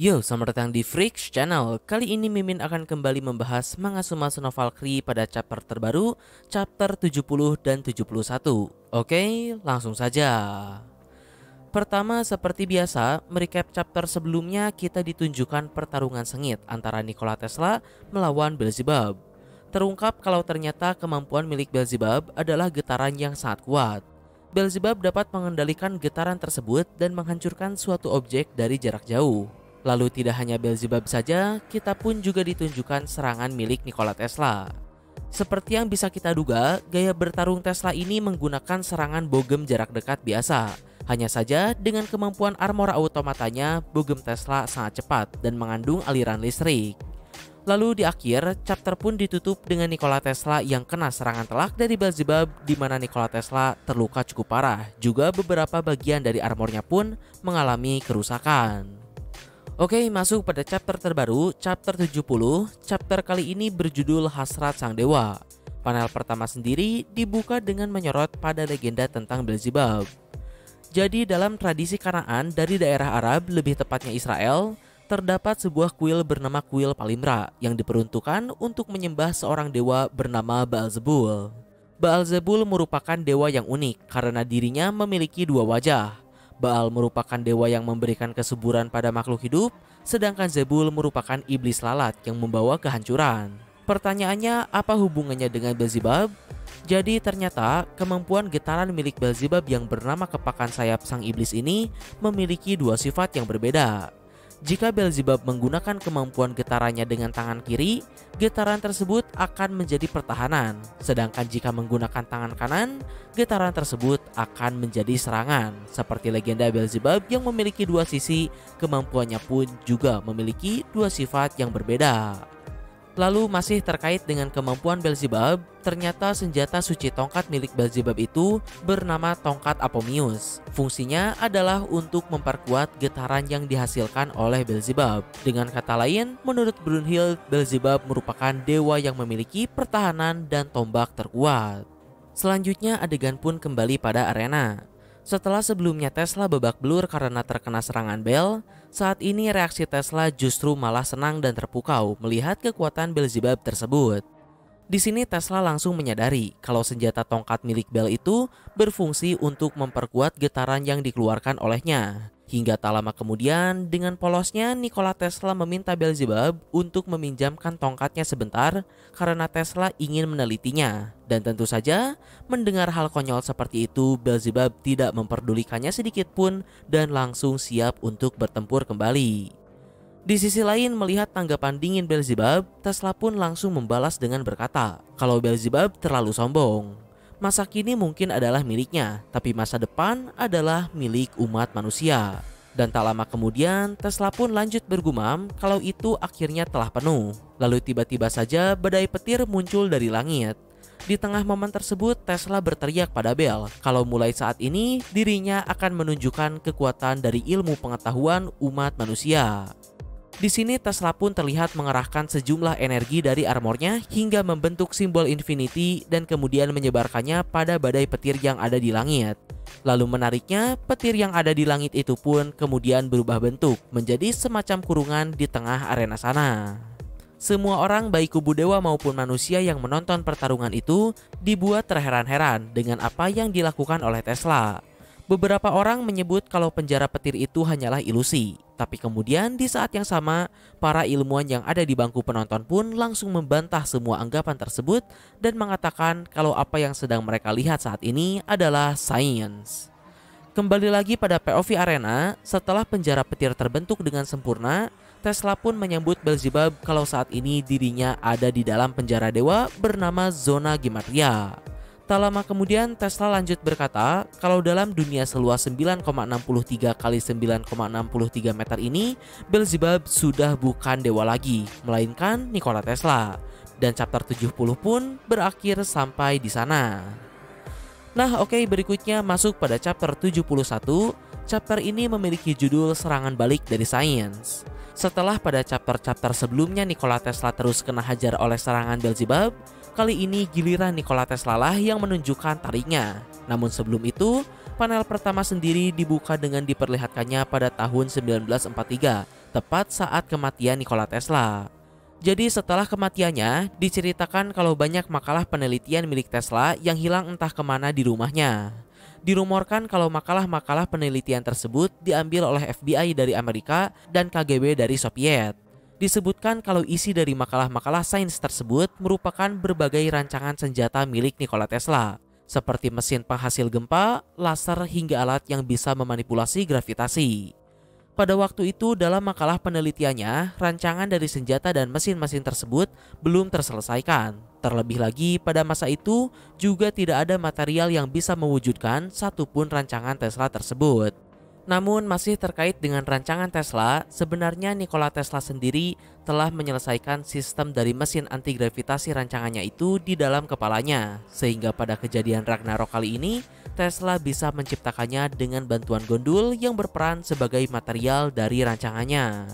Yo, selamat datang di Freaks Channel. Kali ini Mimin akan kembali membahas manga Tsumasa no Valkyrie pada chapter terbaru, chapter 70 dan 71. Oke, langsung saja. Pertama, seperti biasa, merecap chapter sebelumnya kita ditunjukkan pertarungan sengit antara Nikola Tesla melawan Beelzebub. Terungkap kalau ternyata kemampuan milik Beelzebub adalah getaran yang sangat kuat. Beelzebub dapat mengendalikan getaran tersebut dan menghancurkan suatu objek dari jarak jauh. Lalu tidak hanya Beelzebub saja, kita pun juga ditunjukkan serangan milik Nikola Tesla. Seperti yang bisa kita duga, gaya bertarung Tesla ini menggunakan serangan bogem jarak dekat biasa. Hanya saja dengan kemampuan armor automatanya, bogem Tesla sangat cepat dan mengandung aliran listrik. Lalu di akhir, chapter pun ditutup dengan Nikola Tesla yang kena serangan telak dari Beelzebub, di mana Nikola Tesla terluka cukup parah. Juga beberapa bagian dari armornya pun mengalami kerusakan. Oke, masuk pada chapter terbaru, chapter 70. Chapter kali ini berjudul Hasrat Sang Dewa. Panel pertama sendiri dibuka dengan menyorot pada legenda tentang Beelzebub. Jadi dalam tradisi Kanaan dari daerah Arab, lebih tepatnya Israel, terdapat sebuah kuil bernama Kuil Palimra yang diperuntukkan untuk menyembah seorang dewa bernama Baalzebul. Baalzebul merupakan dewa yang unik karena dirinya memiliki dua wajah. Baal merupakan dewa yang memberikan kesuburan pada makhluk hidup, sedangkan Zebul merupakan iblis lalat yang membawa kehancuran. Pertanyaannya, apa hubungannya dengan Beelzebub? Jadi ternyata kemampuan getaran milik Beelzebub yang bernama kepakan sayap sang iblis ini memiliki dua sifat yang berbeda. Jika Beelzebub menggunakan kemampuan getarannya dengan tangan kiri, getaran tersebut akan menjadi pertahanan. Sedangkan jika menggunakan tangan kanan, getaran tersebut akan menjadi serangan. Seperti legenda Beelzebub yang memiliki dua sisi, kemampuannya pun juga memiliki dua sifat yang berbeda. Lalu masih terkait dengan kemampuan Beelzebub, ternyata senjata suci tongkat milik Beelzebub itu bernama tongkat Apomius. Fungsinya adalah untuk memperkuat getaran yang dihasilkan oleh Beelzebub. Dengan kata lain, menurut Brunhild, Beelzebub merupakan dewa yang memiliki pertahanan dan tombak terkuat. Selanjutnya adegan pun kembali pada arena. Setelah sebelumnya Tesla babak belur karena terkena serangan Bel, saat ini reaksi Tesla justru malah senang dan terpukau melihat kekuatan Beelzebub tersebut. Di sini Tesla langsung menyadari kalau senjata tongkat milik Bel itu berfungsi untuk memperkuat getaran yang dikeluarkan olehnya. Hingga tak lama kemudian, dengan polosnya Nikola Tesla meminta Beelzebub untuk meminjamkan tongkatnya sebentar karena Tesla ingin menelitinya. Dan tentu saja, mendengar hal konyol seperti itu, Beelzebub tidak memperdulikannya sedikit pun dan langsung siap untuk bertempur kembali. Di sisi lain, melihat tanggapan dingin Beelzebub, Tesla pun langsung membalas dengan berkata kalau Beelzebub terlalu sombong. Masa kini mungkin adalah miliknya, tapi masa depan adalah milik umat manusia. Dan tak lama kemudian, Tesla pun lanjut bergumam kalau itu akhirnya telah penuh. Lalu tiba-tiba saja badai petir muncul dari langit. Di tengah momen tersebut, Tesla berteriak pada Bel kalau mulai saat ini dirinya akan menunjukkan kekuatan dari ilmu pengetahuan umat manusia. Di sini Tesla pun terlihat mengerahkan sejumlah energi dari armornya hingga membentuk simbol Infinity dan kemudian menyebarkannya pada badai petir yang ada di langit. Lalu menariknya, petir yang ada di langit itu pun kemudian berubah bentuk menjadi semacam kurungan di tengah arena sana. Semua orang baik kubu dewa maupun manusia yang menonton pertarungan itu dibuat terheran-heran dengan apa yang dilakukan oleh Tesla. Beberapa orang menyebut kalau penjara petir itu hanyalah ilusi. Tapi kemudian di saat yang sama, para ilmuwan yang ada di bangku penonton pun langsung membantah semua anggapan tersebut dan mengatakan kalau apa yang sedang mereka lihat saat ini adalah sains. Kembali lagi pada POV arena, setelah penjara petir terbentuk dengan sempurna, Tesla pun menyambut Beelzebub kalau saat ini dirinya ada di dalam penjara dewa bernama Zona Gematria. Tak lama kemudian Tesla lanjut berkata kalau dalam dunia seluas 9,63 kali 9,63 meter ini, Beelzebub sudah bukan dewa lagi, melainkan Nikola Tesla. Dan chapter 70 pun berakhir sampai di sana. Nah oke, berikutnya masuk pada chapter 71. Chapter ini memiliki judul Serangan Balik dari Sains. Setelah pada chapter-chapter sebelumnya Nikola Tesla terus kena hajar oleh serangan Beelzebub, kali ini giliran Nikola Tesla lah yang menunjukkan tariknya. Namun sebelum itu, panel pertama sendiri dibuka dengan diperlihatkannya pada tahun 1943, tepat saat kematian Nikola Tesla. Jadi setelah kematiannya, diceritakan kalau banyak makalah penelitian milik Tesla yang hilang entah kemana di rumahnya. Dirumorkan kalau makalah-makalah penelitian tersebut diambil oleh FBI dari Amerika dan KGB dari Soviet. Disebutkan kalau isi dari makalah-makalah sains tersebut merupakan berbagai rancangan senjata milik Nikola Tesla, seperti mesin penghasil gempa, laser hingga alat yang bisa memanipulasi gravitasi. Pada waktu itu dalam makalah penelitiannya, rancangan dari senjata dan mesin-mesin tersebut belum terselesaikan. Terlebih lagi pada masa itu juga tidak ada material yang bisa mewujudkan satupun rancangan Tesla tersebut. Namun masih terkait dengan rancangan Tesla, sebenarnya Nikola Tesla sendiri telah menyelesaikan sistem dari mesin antigravitasi rancangannya itu di dalam kepalanya. Sehingga pada kejadian Ragnarok kali ini, Tesla bisa menciptakannya dengan bantuan Gondul yang berperan sebagai material dari rancangannya.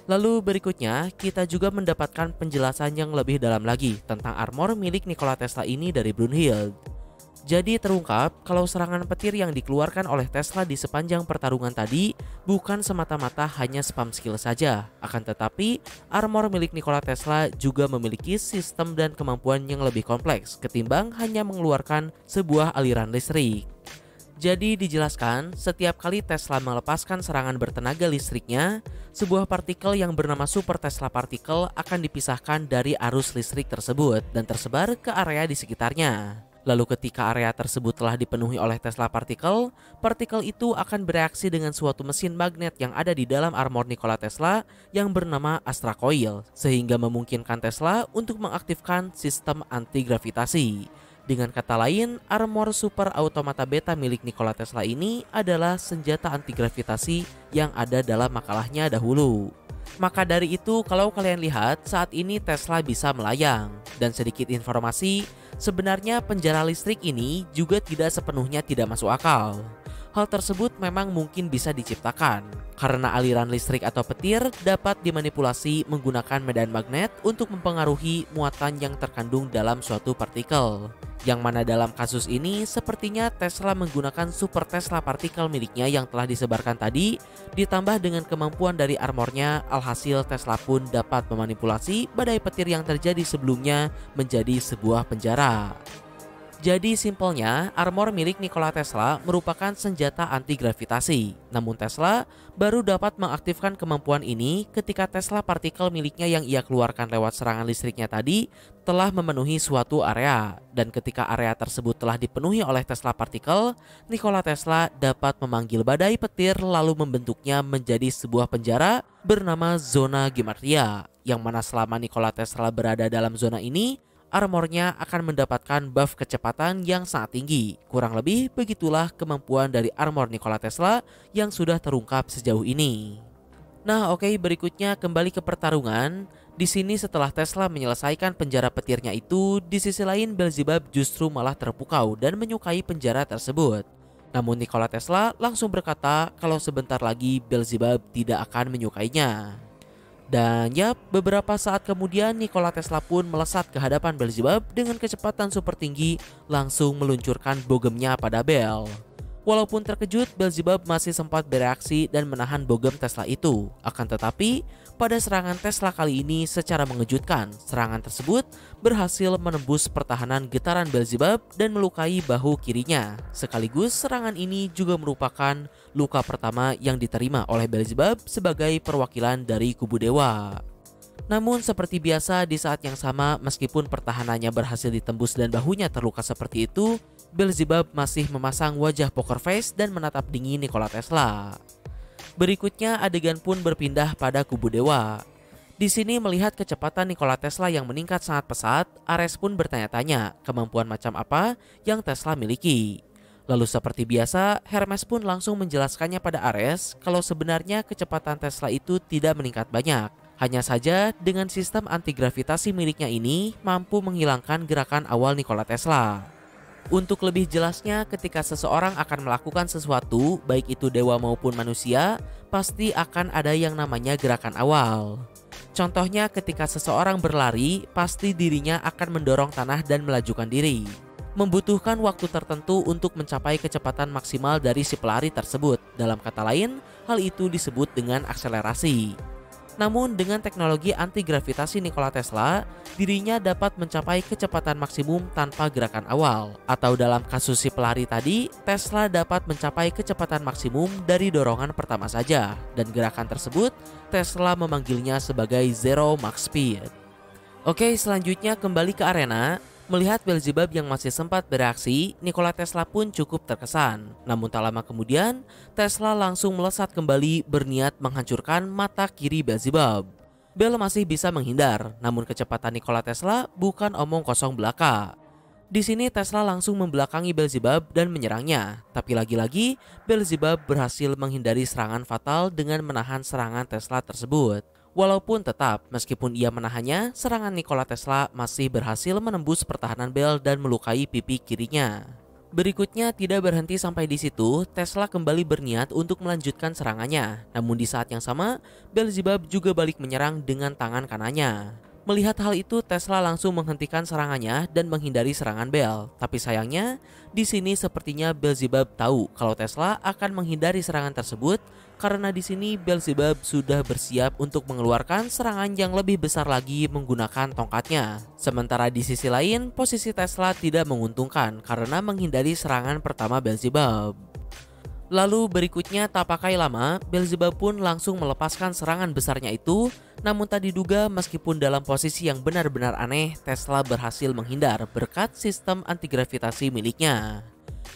Lalu berikutnya, kita juga mendapatkan penjelasan yang lebih dalam lagi tentang armor milik Nikola Tesla ini dari Brunhild. Jadi terungkap kalau serangan petir yang dikeluarkan oleh Tesla di sepanjang pertarungan tadi bukan semata-mata hanya spam skill saja. Akan tetapi, armor milik Nikola Tesla juga memiliki sistem dan kemampuan yang lebih kompleks ketimbang hanya mengeluarkan sebuah aliran listrik. Jadi dijelaskan, setiap kali Tesla melepaskan serangan bertenaga listriknya, sebuah partikel yang bernama Super Tesla Particle akan dipisahkan dari arus listrik tersebut dan tersebar ke area di sekitarnya. Lalu ketika area tersebut telah dipenuhi oleh Tesla Particle, partikel itu akan bereaksi dengan suatu mesin magnet yang ada di dalam armor Nikola Tesla yang bernama Astra Coil, sehingga memungkinkan Tesla untuk mengaktifkan sistem anti-gravitasi. Dengan kata lain, armor Super Automata Beta milik Nikola Tesla ini adalah senjata anti-gravitasi yang ada dalam makalahnya dahulu. Maka dari itu, kalau kalian lihat, saat ini Tesla bisa melayang. Dan sedikit informasi, sebenarnya penjara listrik ini juga tidak sepenuhnya tidak masuk akal. Hal tersebut memang mungkin bisa diciptakan karena aliran listrik atau petir dapat dimanipulasi menggunakan medan magnet untuk mempengaruhi muatan yang terkandung dalam suatu partikel. Yang mana dalam kasus ini sepertinya Tesla menggunakan Super Tesla Particle miliknya yang telah disebarkan tadi, ditambah dengan kemampuan dari armornya, alhasil Tesla pun dapat memanipulasi badai petir yang terjadi sebelumnya menjadi sebuah penjara. Jadi simpelnya, armor milik Nikola Tesla merupakan senjata anti-gravitasi. Namun Tesla baru dapat mengaktifkan kemampuan ini ketika Tesla partikel miliknya yang ia keluarkan lewat serangan listriknya tadi telah memenuhi suatu area. Dan ketika area tersebut telah dipenuhi oleh Tesla partikel, Nikola Tesla dapat memanggil badai petir lalu membentuknya menjadi sebuah penjara bernama zona Gematria. Yang mana selama Nikola Tesla berada dalam zona ini, armornya akan mendapatkan buff kecepatan yang sangat tinggi. Kurang lebih begitulah kemampuan dari armor Nikola Tesla yang sudah terungkap sejauh ini. Nah, oke, berikutnya kembali ke pertarungan. Di sini setelah Tesla menyelesaikan penjara petirnya itu, di sisi lain Beelzebub justru malah terpukau dan menyukai penjara tersebut. Namun Nikola Tesla langsung berkata kalau sebentar lagi Beelzebub tidak akan menyukainya. Dan yap, beberapa saat kemudian Nikola Tesla pun melesat ke hadapan Beelzebub dengan kecepatan super tinggi, langsung meluncurkan bogemnya pada Bel. Walaupun terkejut, Beelzebub masih sempat bereaksi dan menahan bogem Tesla itu. Akan tetapi, pada serangan Tesla kali ini secara mengejutkan, serangan tersebut berhasil menembus pertahanan getaran Beelzebub dan melukai bahu kirinya. Sekaligus serangan ini juga merupakan luka pertama yang diterima oleh Beelzebub sebagai perwakilan dari kubu dewa. Namun seperti biasa di saat yang sama, meskipun pertahanannya berhasil ditembus dan bahunya terluka seperti itu, Beelzebub masih memasang wajah poker face dan menatap dingin Nikola Tesla. Berikutnya adegan pun berpindah pada kubu dewa. Di sini melihat kecepatan Nikola Tesla yang meningkat sangat pesat, Ares pun bertanya-tanya kemampuan macam apa yang Tesla miliki. Lalu seperti biasa, Hermes pun langsung menjelaskannya pada Ares kalau sebenarnya kecepatan Tesla itu tidak meningkat banyak. Hanya saja dengan sistem anti-gravitasi miliknya ini mampu menghilangkan gerakan awal Nikola Tesla. Untuk lebih jelasnya, ketika seseorang akan melakukan sesuatu, baik itu dewa maupun manusia, pasti akan ada yang namanya gerakan awal. Contohnya ketika seseorang berlari, pasti dirinya akan mendorong tanah dan melajukan diri. membutuhkan waktu tertentu untuk mencapai kecepatan maksimal dari si pelari tersebut. Dalam kata lain, hal itu disebut dengan akselerasi. Namun dengan teknologi anti-gravitasi Nikola Tesla, dirinya dapat mencapai kecepatan maksimum tanpa gerakan awal. Atau dalam kasus si pelari tadi, Tesla dapat mencapai kecepatan maksimum dari dorongan pertama saja. Dan gerakan tersebut, Tesla memanggilnya sebagai Zero Mach Speed. Oke, selanjutnya kembali ke arena. Melihat Beelzebub yang masih sempat bereaksi, Nikola Tesla pun cukup terkesan. Namun tak lama kemudian, Tesla langsung melesat kembali berniat menghancurkan mata kiri Beelzebub. Bel masih bisa menghindar, namun kecepatan Nikola Tesla bukan omong kosong belaka. Di sini Tesla langsung membelakangi Beelzebub dan menyerangnya. Tapi lagi-lagi, Beelzebub berhasil menghindari serangan fatal dengan menahan serangan Tesla tersebut. Walaupun tetap, meskipun ia menahannya, serangan Nikola Tesla masih berhasil menembus pertahanan Bell dan melukai pipi kirinya. Berikutnya tidak berhenti sampai di situ, Tesla kembali berniat untuk melanjutkan serangannya. Namun di saat yang sama, Beelzebub juga balik menyerang dengan tangan kanannya. Melihat hal itu, Tesla langsung menghentikan serangannya dan menghindari serangan Bell. Tapi sayangnya, di sini sepertinya Beelzebub tahu kalau Tesla akan menghindari serangan tersebut karena di sini Beelzebub sudah bersiap untuk mengeluarkan serangan yang lebih besar lagi menggunakan tongkatnya. Sementara di sisi lain, posisi Tesla tidak menguntungkan karena menghindari serangan pertama Beelzebub. Lalu berikutnya tak pakai lama, Beelzebub pun langsung melepaskan serangan besarnya itu. Namun tak diduga meskipun dalam posisi yang benar-benar aneh, Tesla berhasil menghindar berkat sistem antigravitasi miliknya.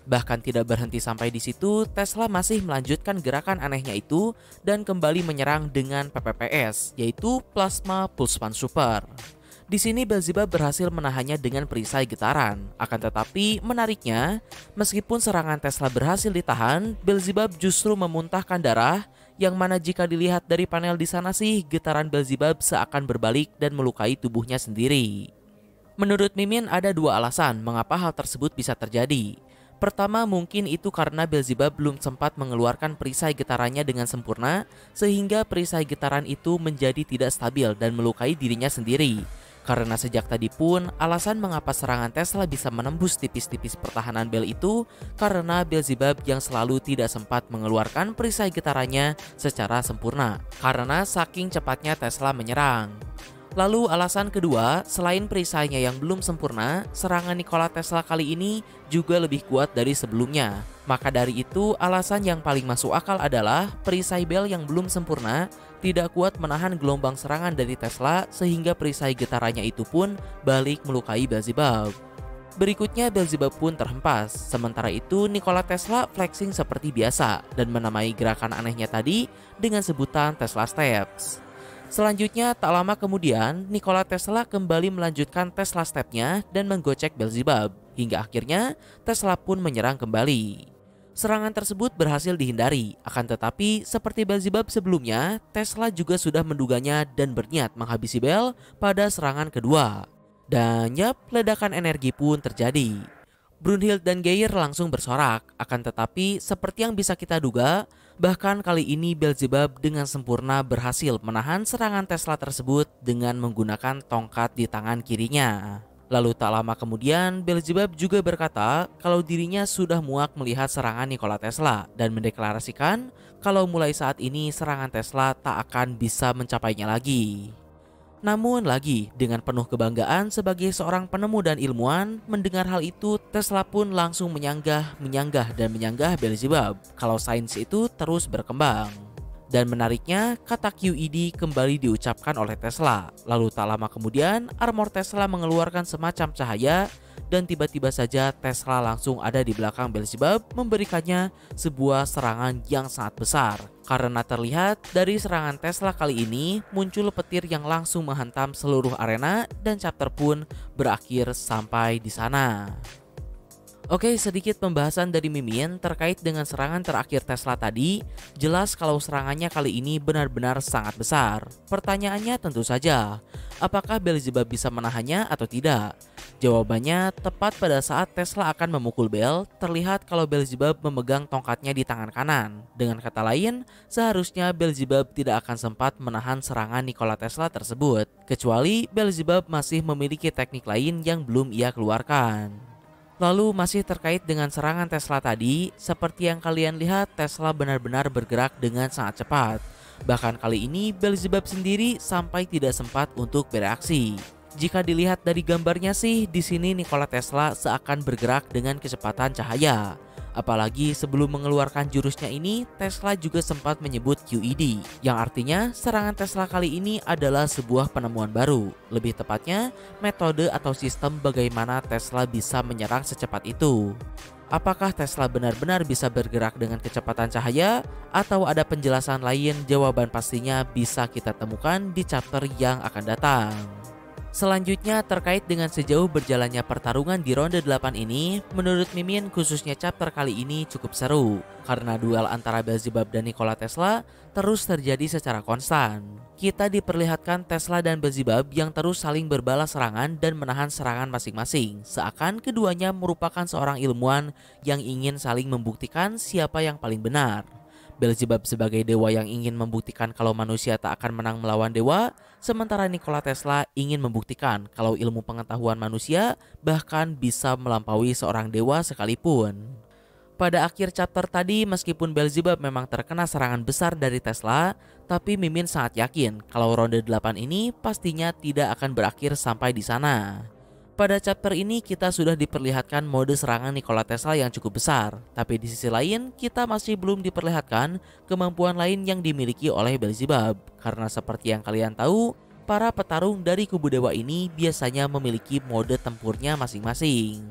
Bahkan tidak berhenti sampai di situ, Tesla masih melanjutkan gerakan anehnya itu dan kembali menyerang dengan PPPS, yaitu Plasma Pulse Super. Di sini Beelzebub berhasil menahannya dengan perisai getaran. Akan tetapi menariknya, meskipun serangan Tesla berhasil ditahan, Beelzebub justru memuntahkan darah, yang mana jika dilihat dari panel di sana sih, getaran Beelzebub seakan berbalik dan melukai tubuhnya sendiri. Menurut Mimin ada dua alasan mengapa hal tersebut bisa terjadi. Pertama, mungkin itu karena Beelzebub belum sempat mengeluarkan perisai getarannya dengan sempurna, sehingga perisai getaran itu menjadi tidak stabil dan melukai dirinya sendiri. Karena sejak tadi pun, alasan mengapa serangan Tesla bisa menembus tipis-tipis pertahanan Bell itu karena Beelzebub yang selalu tidak sempat mengeluarkan perisai getarannya secara sempurna, karena saking cepatnya Tesla menyerang. Lalu alasan kedua, selain perisainya yang belum sempurna, serangan Nikola Tesla kali ini juga lebih kuat dari sebelumnya. Maka dari itu, alasan yang paling masuk akal adalah perisai Bell yang belum sempurna tidak kuat menahan gelombang serangan dari Tesla sehingga perisai getarannya itu pun balik melukai Beelzebub. Berikutnya Beelzebub pun terhempas. Sementara itu Nikola Tesla flexing seperti biasa dan menamai gerakan anehnya tadi dengan sebutan Tesla Steps. Selanjutnya tak lama kemudian Nikola Tesla kembali melanjutkan Tesla Step-nya dan menggocek Beelzebub. Hingga akhirnya Tesla pun menyerang kembali. Serangan tersebut berhasil dihindari, akan tetapi seperti Beelzebub sebelumnya, Tesla juga sudah menduganya dan berniat menghabisi Bell pada serangan kedua. Dan yap, ledakan energi pun terjadi. Brunhild dan Geyer langsung bersorak, akan tetapi seperti yang bisa kita duga, bahkan kali ini Beelzebub dengan sempurna berhasil menahan serangan Tesla tersebut dengan menggunakan tongkat di tangan kirinya. Lalu tak lama kemudian Beelzebub juga berkata kalau dirinya sudah muak melihat serangan Nikola Tesla dan mendeklarasikan kalau mulai saat ini serangan Tesla tak akan bisa mencapainya lagi. Namun lagi dengan penuh kebanggaan sebagai seorang penemu dan ilmuwan, mendengar hal itu Tesla pun langsung menyanggah Beelzebub kalau sains itu terus berkembang. Dan menariknya, kata QED kembali diucapkan oleh Tesla. Lalu tak lama kemudian, armor Tesla mengeluarkan semacam cahaya dan tiba-tiba saja Tesla langsung ada di belakang Beelzebub memberikannya sebuah serangan yang sangat besar. Karena terlihat dari serangan Tesla kali ini muncul petir yang langsung menghantam seluruh arena dan chapter pun berakhir sampai di sana. Oke, sedikit pembahasan dari Mimin terkait dengan serangan terakhir Tesla tadi. Jelas kalau serangannya kali ini benar-benar sangat besar. Pertanyaannya tentu saja, apakah Beelzebub bisa menahannya atau tidak? Jawabannya, tepat pada saat Tesla akan memukul Bell, terlihat kalau Beelzebub memegang tongkatnya di tangan kanan. Dengan kata lain, seharusnya Beelzebub tidak akan sempat menahan serangan Nikola Tesla tersebut, kecuali Beelzebub masih memiliki teknik lain yang belum ia keluarkan. Lalu masih terkait dengan serangan Tesla tadi, seperti yang kalian lihat Tesla benar-benar bergerak dengan sangat cepat. Bahkan kali ini Beelzebub sendiri sampai tidak sempat untuk bereaksi. Jika dilihat dari gambarnya sih, di sini Nikola Tesla seakan bergerak dengan kecepatan cahaya. Apalagi sebelum mengeluarkan jurusnya ini, Tesla juga sempat menyebut QED, yang artinya serangan Tesla kali ini adalah sebuah penemuan baru. Lebih tepatnya, metode atau sistem bagaimana Tesla bisa menyerang secepat itu. Apakah Tesla benar-benar bisa bergerak dengan kecepatan cahaya? Atau ada penjelasan lain? Jawaban pastinya bisa kita temukan di chapter yang akan datang. Selanjutnya terkait dengan sejauh berjalannya pertarungan di ronde 8 ini, menurut Mimin khususnya chapter kali ini cukup seru karena duel antara Beelzebub dan Nikola Tesla terus terjadi secara konstan. Kita diperlihatkan Tesla dan Beelzebub yang terus saling berbalas serangan dan menahan serangan masing-masing, seakan keduanya merupakan seorang ilmuwan yang ingin saling membuktikan siapa yang paling benar. Beelzebub sebagai dewa yang ingin membuktikan kalau manusia tak akan menang melawan dewa, sementara Nikola Tesla ingin membuktikan kalau ilmu pengetahuan manusia bahkan bisa melampaui seorang dewa sekalipun. Pada akhir chapter tadi, meskipun Beelzebub memang terkena serangan besar dari Tesla, tapi Mimin sangat yakin kalau ronde 8 ini pastinya tidak akan berakhir sampai di sana. Pada chapter ini kita sudah diperlihatkan mode serangan Nikola Tesla yang cukup besar, tapi di sisi lain kita masih belum diperlihatkan kemampuan lain yang dimiliki oleh Beelzebub. Karena seperti yang kalian tahu, para petarung dari kubu dewa ini biasanya memiliki mode tempurnya masing-masing.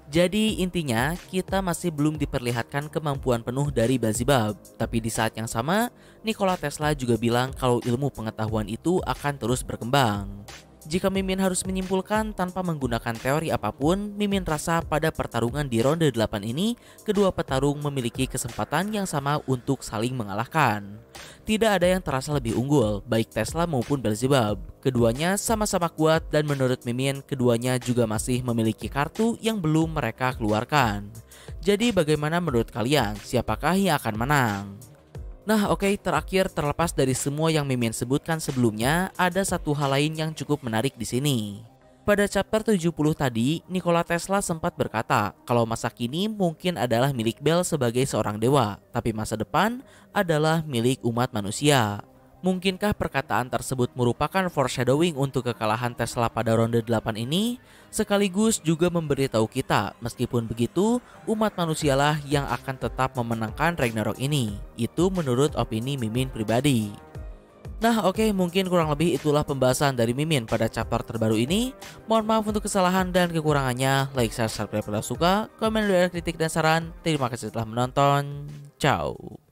Jadi intinya kita masih belum diperlihatkan kemampuan penuh dari Beelzebub, tapi di saat yang sama Nikola Tesla juga bilang kalau ilmu pengetahuan itu akan terus berkembang. Jika Mimin harus menyimpulkan tanpa menggunakan teori apapun, Mimin rasa pada pertarungan di ronde 8 ini, kedua petarung memiliki kesempatan yang sama untuk saling mengalahkan. Tidak ada yang terasa lebih unggul, baik Tesla maupun Beelzebub. Keduanya sama-sama kuat dan menurut Mimin, keduanya juga masih memiliki kartu yang belum mereka keluarkan. Jadi bagaimana menurut kalian, siapakah yang akan menang? Nah oke, terakhir terlepas dari semua yang Mimin sebutkan sebelumnya, ada satu hal lain yang cukup menarik di sini. Pada chapter 70 tadi, Nikola Tesla sempat berkata kalau masa kini mungkin adalah milik Bel sebagai seorang dewa, tapi masa depan adalah milik umat manusia. Mungkinkah perkataan tersebut merupakan foreshadowing untuk kekalahan Tesla pada ronde 8 ini? Sekaligus juga memberitahu kita, meskipun begitu, umat manusialah yang akan tetap memenangkan Ragnarok ini. Itu menurut opini Mimin pribadi. Nah oke, mungkin kurang lebih itulah pembahasan dari Mimin pada chapter terbaru ini. Mohon maaf untuk kesalahan dan kekurangannya. Like, share, subscribe kalau suka, komen, dan kritik dan saran. Terima kasih telah menonton. Ciao.